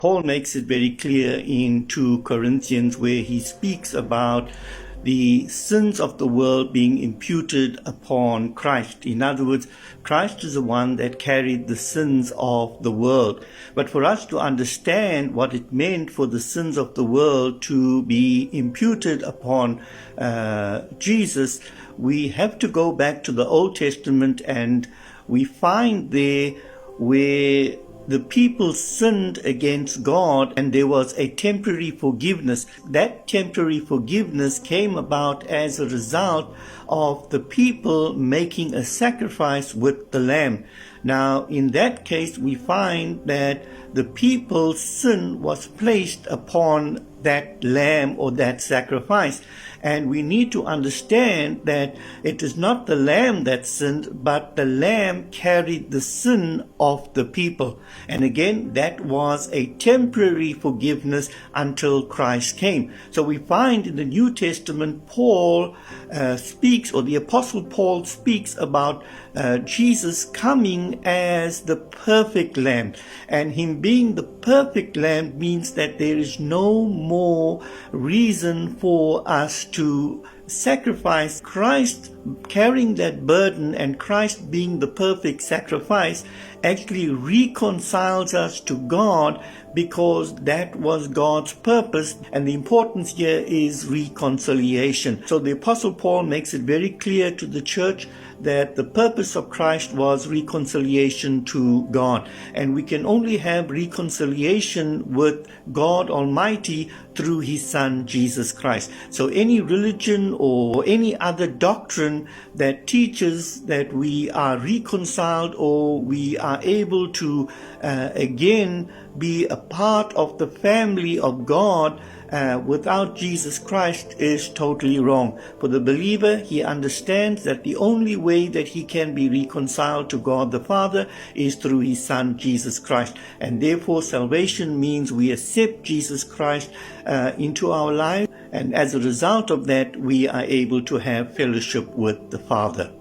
Paul makes it very clear in 2 Corinthians, where he speaks about the sins of the world being imputed upon Christ. In other words, Christ is the one that carried the sins of the world. But for us to understand what it meant for the sins of the world to be imputed upon Jesus, we have to go back to the Old Testament, and we find there where the people sinned against God and there was a temporary forgiveness. That temporary forgiveness came about as a result of the people making a sacrifice with the lamb. Now, in that case, we find that the people's sin was placed upon that lamb or that sacrifice. And we need to understand that it is not the lamb that sinned, but the lamb carried the sin of the people. And again, that was a temporary forgiveness until Christ came. So we find in the New Testament, Paul speaks, or the Apostle Paul speaks about Jesus coming as the perfect lamb. And him being the perfect lamb means that there is no more reason for us to sacrifice. Christ carrying that burden and Christ being the perfect sacrifice actually reconciles us to God, because that was God's purpose, and the importance here is reconciliation. So the Apostle Paul makes it very clear to the church that the purpose of Christ was reconciliation to God, and we can only have reconciliation with God Almighty through His Son Jesus Christ. So any religion or any other doctrine that teaches that we are reconciled or we are able to again be a part of the family of God without Jesus Christ is totally wrong. For the believer, he understands that the only way that he can be reconciled to God the Father is through His Son Jesus Christ, and therefore salvation means we accept Jesus Christ into our life, and as a result of that we are able to have fellowship with the Father.